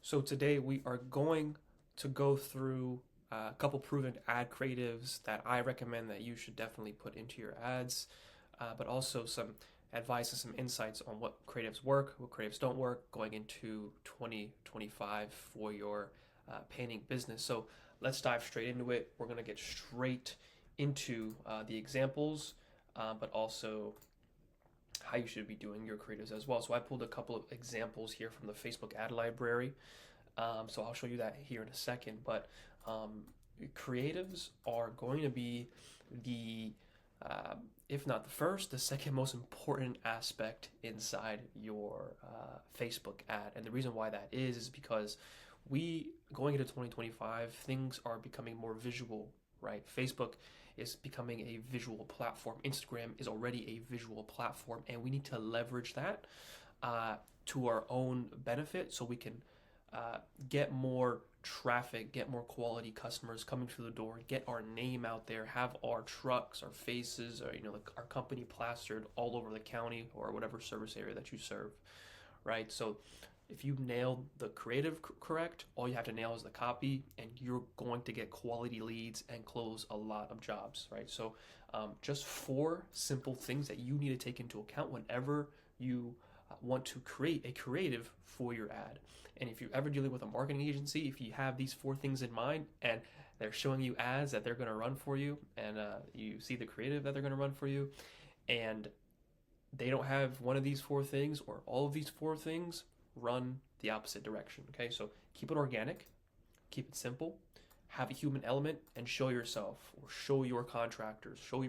So today we are going to go through a couple proven ad creatives that I recommend that you should definitely put into your ads, but also some advice and some insights on what creatives work, what creatives don't work going into 2025 for your painting business. So let's dive straight into it. We're going to get straight into the examples, but also how you should be doing your creatives as well. So I pulled a couple of examples here from the Facebook ad library. So I'll show you that here in a second. But creatives are going to be the, if not the first, the second most important aspect inside your Facebook ad. And the reason why that is because going into 2025, things are becoming more visual, right? Facebook is becoming a visual platform. Instagram is already a visual platform, and we need to leverage that to our own benefit so we can get more traffic, get more quality customers coming through the door, get our name out there, have our trucks, our faces, or our company plastered all over the county or whatever service area that you serve, right? So if you nail the creative correct, all you have to nail is the copy, and you're going to get quality leads and close a lot of jobs, right? So just four simple things that you need to take into account whenever you want to create a creative for your ad. And if you're ever dealing with a marketing agency, if you have these four things in mind and they're showing you ads that they're going to run for you, and you see the creative that they're going to run for you, and they don't have one of these four things or all of these four things, run the opposite direction. Okay, so keep it organic, keep it simple, have a human element, and show yourself or show your contractors, show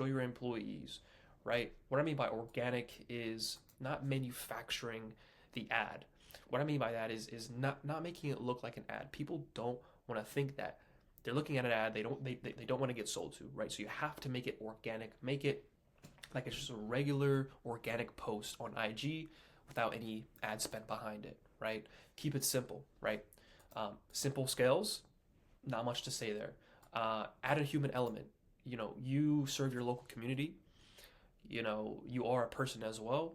your employees, right? What I mean by organic is not manufacturing the ad. What I mean by that is not making it look like an ad. People don't want to think that they're looking at an ad. They don't want to get sold to, right? So you have to make it organic. Make it like it's just a regular organic post on IG without any ad spend behind it, right? Keep it simple, right? Simple scales, not much to say there. Add a human element. You serve your local community. You are a person as well.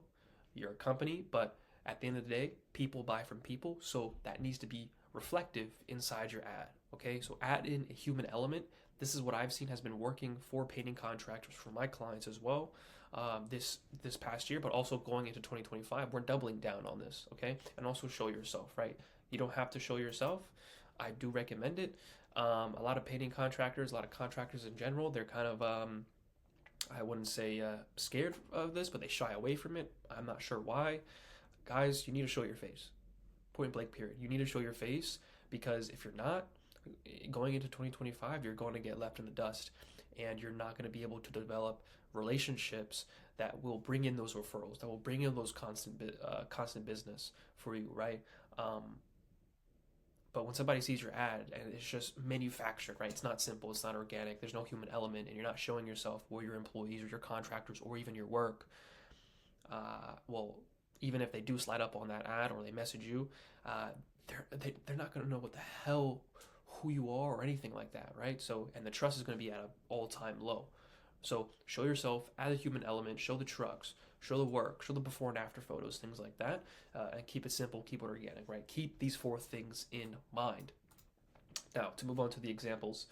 You're a company, but at the end of the day, people buy from people, so that needs to be reflective inside your ad. Okay, so add in a human element. This is what I've seen has been working for painting contractors for my clients as well. This past year, but also going into 2025, we're doubling down on this. Okay, and also show yourself. Right, you don't have to show yourself. I do recommend it. A lot of painting contractors, a lot of contractors in general, they're kind of I wouldn't say scared of this, but they shy away from it. I'm not sure why. Guys, you need to show your face. Point blank, period. You need to show your face because if you're not, going into 2025, you're going to get left in the dust and you're not going to be able to develop relationships that will bring in those referrals, that will bring in those constant business for you, right? But when somebody sees your ad and it's just manufactured, right? It's not simple, it's not organic, there's no human element, and you're not showing yourself or your employees or your contractors or even your work, well, even if they do slide up on that ad or they message you, they're not going to know what the hell who you are or anything like that, right? So, and the trust is going to be at an all-time low. So show yourself, add a human element, show the trucks, show the work, show the before and after photos, things like that, and keep it simple, keep it organic, right? Keep these four things in mind. Now, to move on to the examples,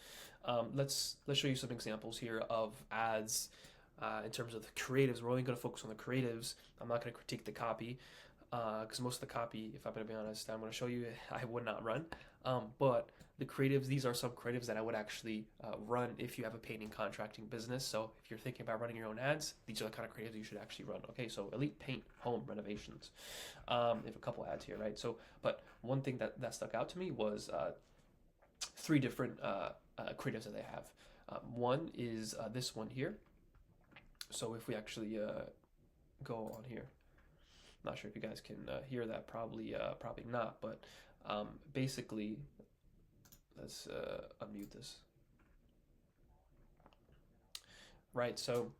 let's show you some examples here of ads in terms of the creatives. We're only going to focus on the creatives. I'm not going to critique the copy because most of the copy, if I'm going to be honest, I'm going to show you I would not run. But the creatives, these are some creatives that I would actually run if you have a painting contracting business. So if you're thinking about running your own ads, these are the kind of creatives you should actually run. Okay, so Elite Paint Home Renovations. They have a couple ads here, right? So, but one thing that stuck out to me was three different creatives that they have. One is this one here. So if we actually go on here, not sure if you guys can hear that. Probably not. But basically, let's unmute this. Right. So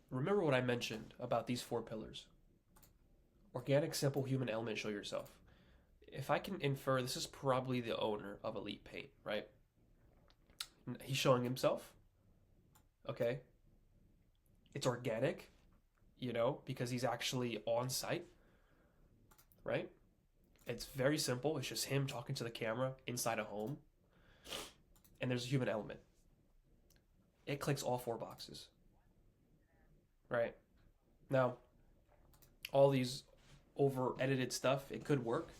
remember what I mentioned about these four pillars: organic, simple, human element, show yourself. If I can infer, this is probably the owner of Elite Paint, right? He's showing himself. Okay. It's organic, because he's actually on site, right? It's very simple. It's just him talking to the camera inside a home, and there's a human element. It clicks all four boxes, right? Now, all these over edited stuff, it could work,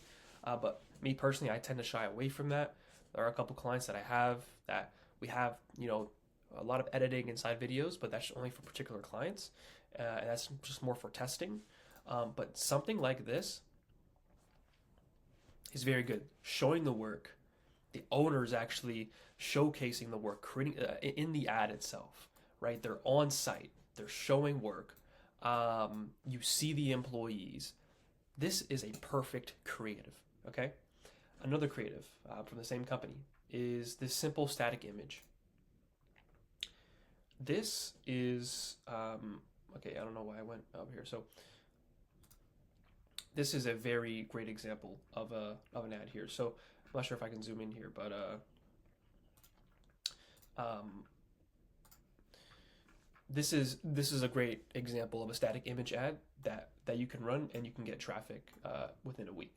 but me personally, I tend to shy away from that. There are a couple clients that I have that we have, a lot of editing inside videos, but that's only for particular clients, and that's just more for testing. But something like this is very good, showing the work. The owner is actually showcasing the work, creating in the ad itself, right? They're on site, they're showing work. You see the employees. This is a perfect creative. Okay, another creative from the same company is this simple static image. This is okay. I don't know why I went up here. So this is a very great example of an ad here. So I'm not sure if I can zoom in here, but this is a great example of a static image ad that you can run and you can get traffic within a week.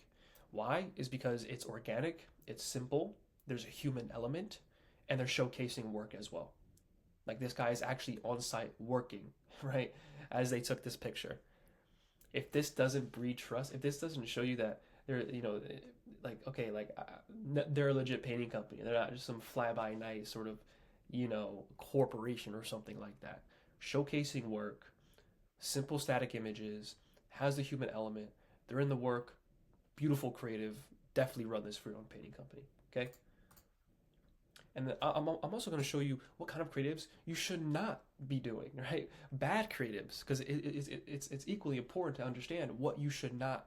Why? Is because it's organic, it's simple, there's a human element, and they're showcasing work as well. Like this guy is actually on site working, right? As they took this picture. If this doesn't breed trust, if this doesn't show you that they're, like, okay, like they're a legit painting company, they're not just some fly by night sort of, corporation or something like that. Showcasing work, simple static images, has the human element, they're in the work, beautiful creative, definitely run this for your own painting company, okay? And then I'm also going to show you what kind of creatives you should not be doing, right? Bad creatives, because it's equally important to understand what you should not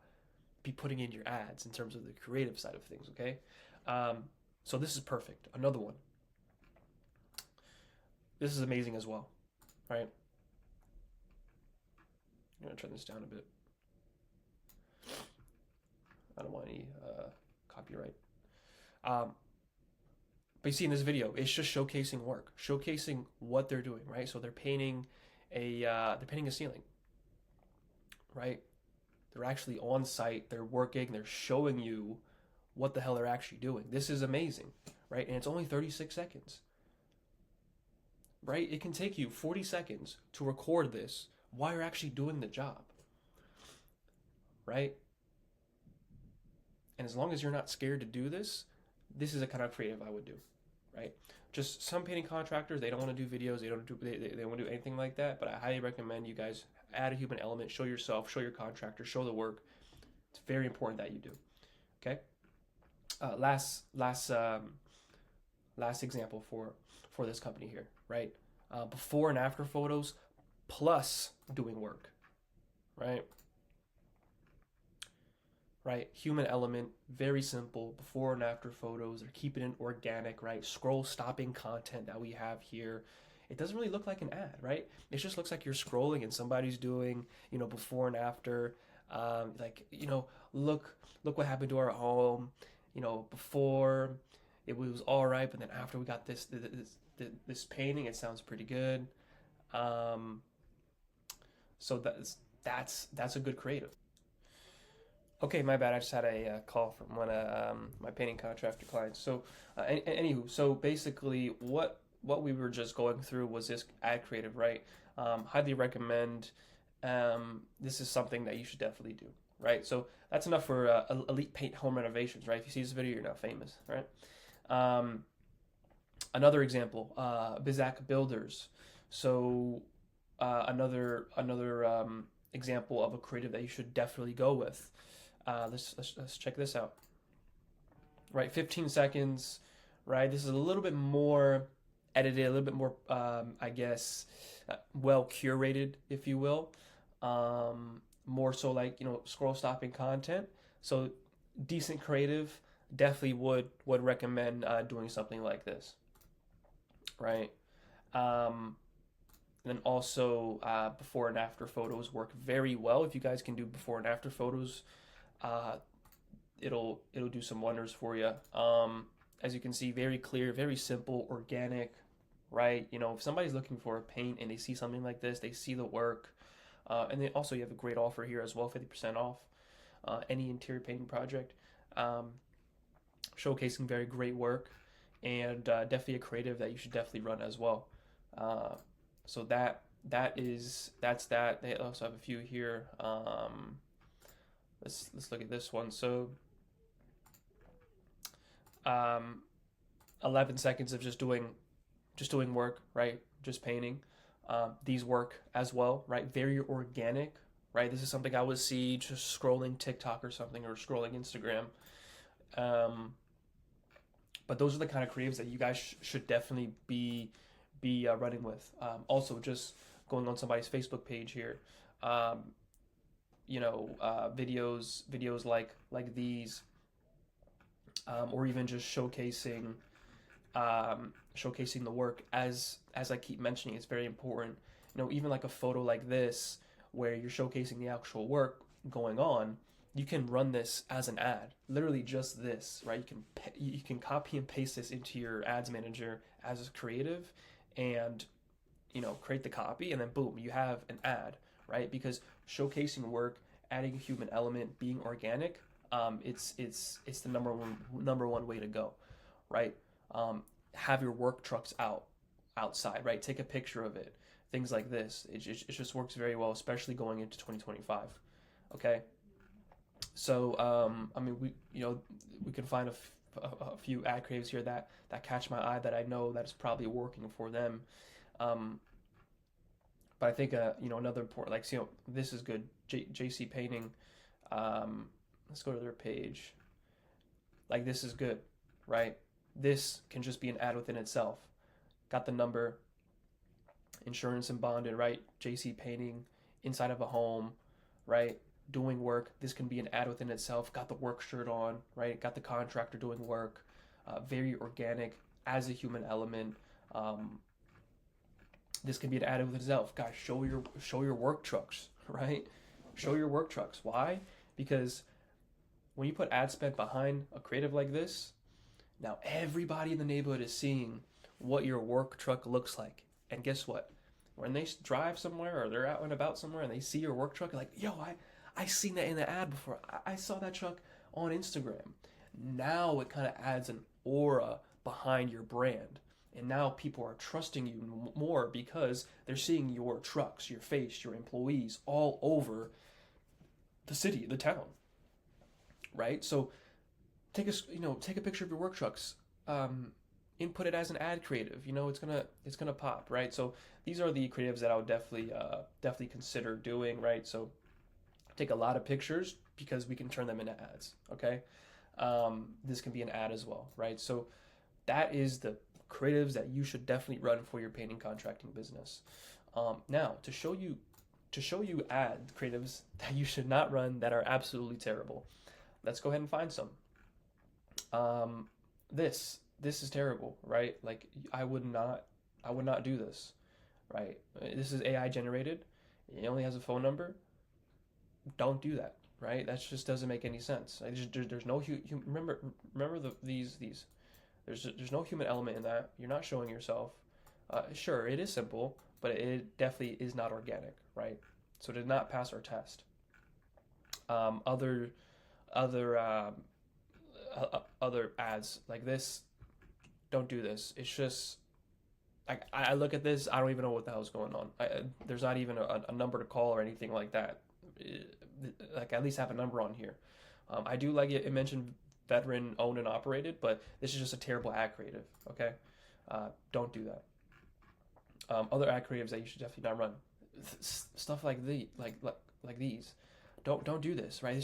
be putting in your ads in terms of the creative side of things, okay? So this is perfect. Another one. This is amazing as well, right? I'm going to turn this down a bit. I don't want any copyright. But you see in this video, it's just showcasing work, showcasing what they're doing, right? So they're painting a ceiling, right? They're actually on site, they're working, they're showing you what the hell they're actually doing. This is amazing, right? And it's only 36 seconds, right? It can take you 40 seconds to record this while you're actually doing the job, right? And as long as you're not scared to do this, this is a kind of creative I would do, right? Just some painting contractors, they don't want to do videos, they don't want to do anything like that, but I highly recommend you guys add a human element, show yourself, show your contractor, show the work. It's very important that you do, okay? Last example for this company here, right? Before and after photos plus doing work, right? Right, human element, very simple, before and after photos. They're keeping it organic, right? Scroll stopping content that we have here. It doesn't really look like an ad, right? It just looks like you're scrolling and somebody's doing, before and after. Look what happened to our home. Before it was all right, but then after we got this painting, it sounds pretty good. So that's a good creative. Okay, my bad. I just had a call from one of my painting contractor clients. So, anywho, so basically, what we were just going through was this ad creative, right? Highly recommend. This is something that you should definitely do, right? So that's enough for elite paint home renovations, right? If you see this video, you're now famous, right? Another example, Bizak Builders. So another example of a creative that you should definitely go with. Let's check this out. Right, 15 seconds. Right, this is a little bit more edited, a little bit more, I guess, well curated, if you will. More so like scroll stopping content. So decent creative. Definitely would recommend doing something like this. Right. And then also before and after photos work very well. If you guys can do before and after photos, it'll do some wonders for you. As you can see, very clear, very simple, organic, right? You know, if somebody's looking for a paint and they see something like this, they see the work, and then also you have a great offer here as well, 50% off any interior painting project, showcasing very great work, and definitely a creative that you should definitely run as well. Uh, so that's that. They also have a few here. Let's look at this one. So, um, 11 seconds of just doing work, right? Just painting. These work as well, right? Very organic, right? This is something I would see just scrolling TikTok or something, or scrolling Instagram. Um, but those are the kind of creatives that you guys should definitely be running with. Also, just going on somebody's Facebook page here, um, videos like these, or even just showcasing the work. As I keep mentioning, it's very important. You know, even like a photo like this where you're showcasing the actual work going on, you can run this as an ad. Literally just this, right? You can copy and paste this into your ads manager as a creative, and create the copy, and then boom, you have an ad, right? Because showcasing work, adding a human element, being organic, it's the number one way to go, right? Have your work trucks outside, right? Take a picture of it. Things like this. It just works very well, especially going into 2025. Okay, so I mean, we can find a few ad creatives here that catch my eye, that I know that is probably working for them. Um, but I think another important, like, this is good. JC Painting. Let's go to their page. Like, this is good, right? This can just be an ad within itself. Got the number, insurance and bonded, right? JC Painting, inside of a home, right? Doing work. This can be an ad within itself. Got the work shirt on, right? Got the contractor doing work. Very organic, as a human element. This can be an ad within itself. Guys, show your work trucks, right? Show your work trucks. Why? Because when you put ad spend behind a creative like this, now everybody in the neighborhood is seeing what your work truck looks like. And guess what? When they drive somewhere, or they're out and about somewhere, and they see your work truck, like, yo, I seen that in the ad before. I saw that truck on Instagram. Now it kind of adds an aura behind your brand. And now people are trusting you more because they're seeing your trucks, your face, your employees all over the city, the town, right? So take a picture of your work trucks, input it as an ad creative. It's gonna pop, right? So these are the creatives that I would definitely consider doing, right? So take a lot of pictures, because we can turn them into ads. Okay, this can be an ad as well, right? So that is the creatives that you should definitely run for your painting contracting business. Now, to show you ad creatives that you should not run, that are absolutely terrible, let's go ahead and find some. This is terrible, right? Like, I would not do this, right? This is AI generated. It only has a phone number. Don't do that, right? That just doesn't make any sense. There's no remember these. There's no human element in that. You're not showing yourself. Sure, it is simple, but it definitely is not organic, right? So it did not pass our test. Other other ads like this, don't do this. It's just, like, I look at this, I don't even know what the hell's going on. There's not even a number to call or anything like that. Like, at least have a number on here. I do like it mentioned veteran owned and operated, but this is just a terrible ad creative. Okay, don't do that. Other ad creatives that you should definitely not run, stuff like these. Don't do this, right?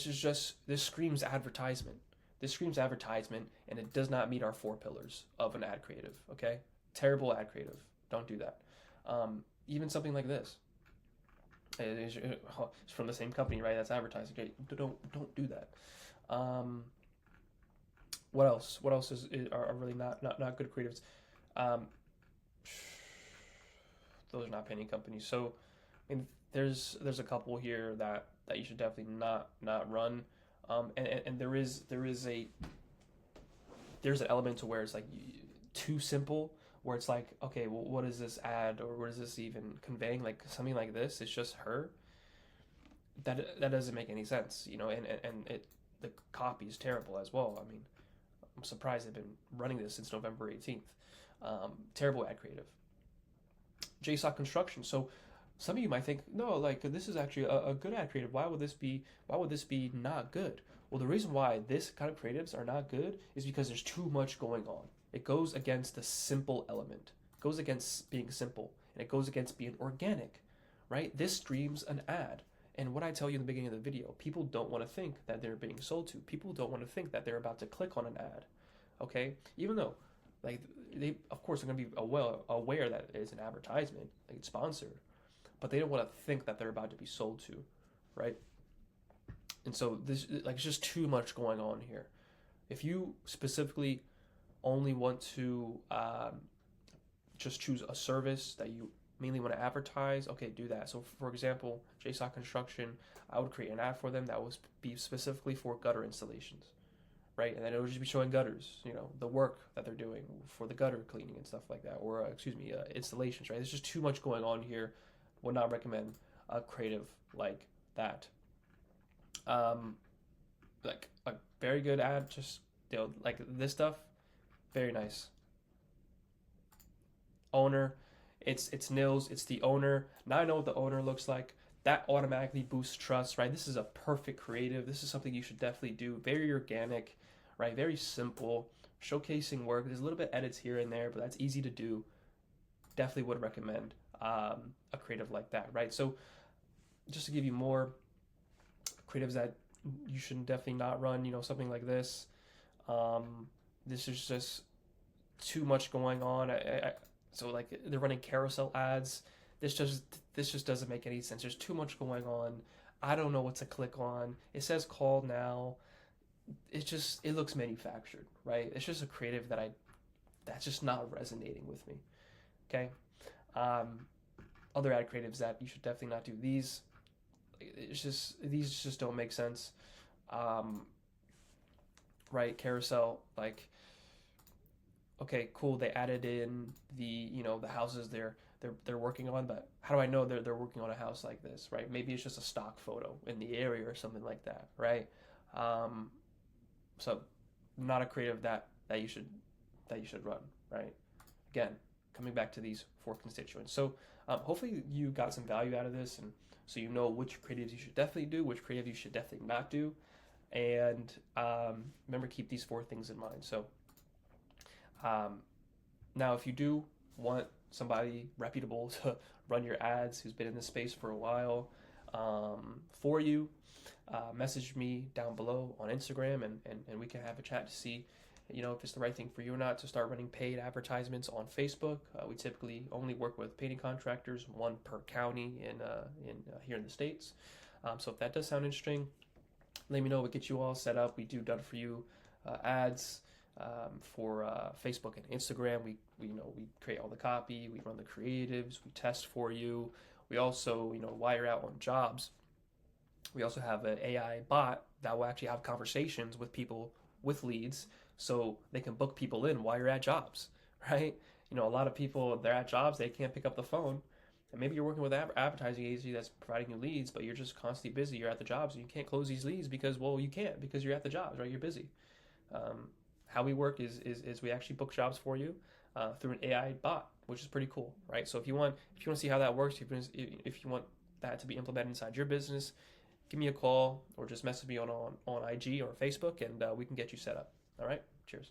This screams advertisement. This screams advertisement, and it does not meet our 4 pillars of an ad creative. Okay, terrible ad creative. Don't do that. Even something like this. It's from the same company, right? That's advertising. Okay, don't do that. What else? What else are really not good creatives? Um, those are not painting companies. So, I mean, there's a couple here that you should definitely not run. And there's an element to where it's like too simple, where it's like, okay, well, what is this ad, or what is this even conveying? Like something like this, it's just her. That doesn't make any sense, and the copy is terrible as well. I mean, I'm surprised they've been running this since November 18th. Terrible ad creative. JSOC construction. So some of you might think, no, like this is actually a good ad creative. Why would this be not good? Well, the reason why this kind of creatives are not good is because there's too much going on. It goes against the simple element. It goes against being simple, and it goes against being organic, right? This streams an ad. And what I tell you in the beginning of the video, people don't want to think that they're being sold to. People don't want to think that they're about to click on an ad, okay? Even though, like, they, of course, are going to be aware that it's an advertisement, like it's sponsored, but they don't want to think that they're about to be sold to, right? And so this, like, it's just too much going on here. If you specifically only want to just choose a service that you mainly want to advertise, okay, do that. So for example, JSOC construction, I would create an ad for them that would be specifically for gutter installations, right? And then it would just be showing gutters, the work that they're doing for the gutter cleaning and stuff like that, or installations, right? There's just too much going on here. Would not recommend a creative like that. Like a very good ad, just like this stuff, very nice. Owner. It's Nils, it's the owner. Now I know what the owner looks like. That automatically boosts trust, right? This is a perfect creative. This is something you should definitely do. Very organic, right? Very simple. Showcasing work. There's a little bit edits here and there, but that's easy to do. Definitely would recommend a creative like that, right? So just to give you more creatives that you should definitely not run, something like this. This is just too much going on. So like they're running carousel ads. This just doesn't make any sense. There's too much going on. I don't know what to click on. It says call now. It looks manufactured, right? It's just a creative that's just not resonating with me. Okay. Other ad creatives that you should definitely not do. These just don't make sense. Right? Carousel, like, okay, cool. They added in the houses they're working on, but how do I know they're working on a house like this, right? Maybe it's just a stock photo in the area or something like that, right? So not a creative that you should run, right? Again, coming back to these 4 constituents. So hopefully you got some value out of this, and so you know which creatives you should definitely do, which creative you should definitely not do, and remember, keep these 4 things in mind. So now if you do want somebody reputable to run your ads who's been in this space for a while for you, message me down below on Instagram, and we can have a chat to see if it's the right thing for you or not to start running paid advertisements on Facebook. We typically only work with painting contractors, 1 per county in here in the States. So if that does sound interesting, let me know. We'll get you all set up. We do done for you ads for Facebook and Instagram. We create all the copy, we run the creatives, we test for you. We also while you're out on jobs, we also have an AI bot that will actually have conversations with people with leads, so they can book people in while you're at jobs, right? A lot of people, they're at jobs, they can't pick up the phone, and maybe you're working with an advertising agency that's providing you leads, but you're just constantly busy. You're at the jobs and you can't close these leads because, well, you can't, because you're at the jobs, right? You're busy. How we work is we actually book jobs for you through an AI bot, which is pretty cool, right? So if you want to see how that works, if you want that to be implemented inside your business, give me a call or just message me on IG or Facebook, and we can get you set up. All right? Cheers.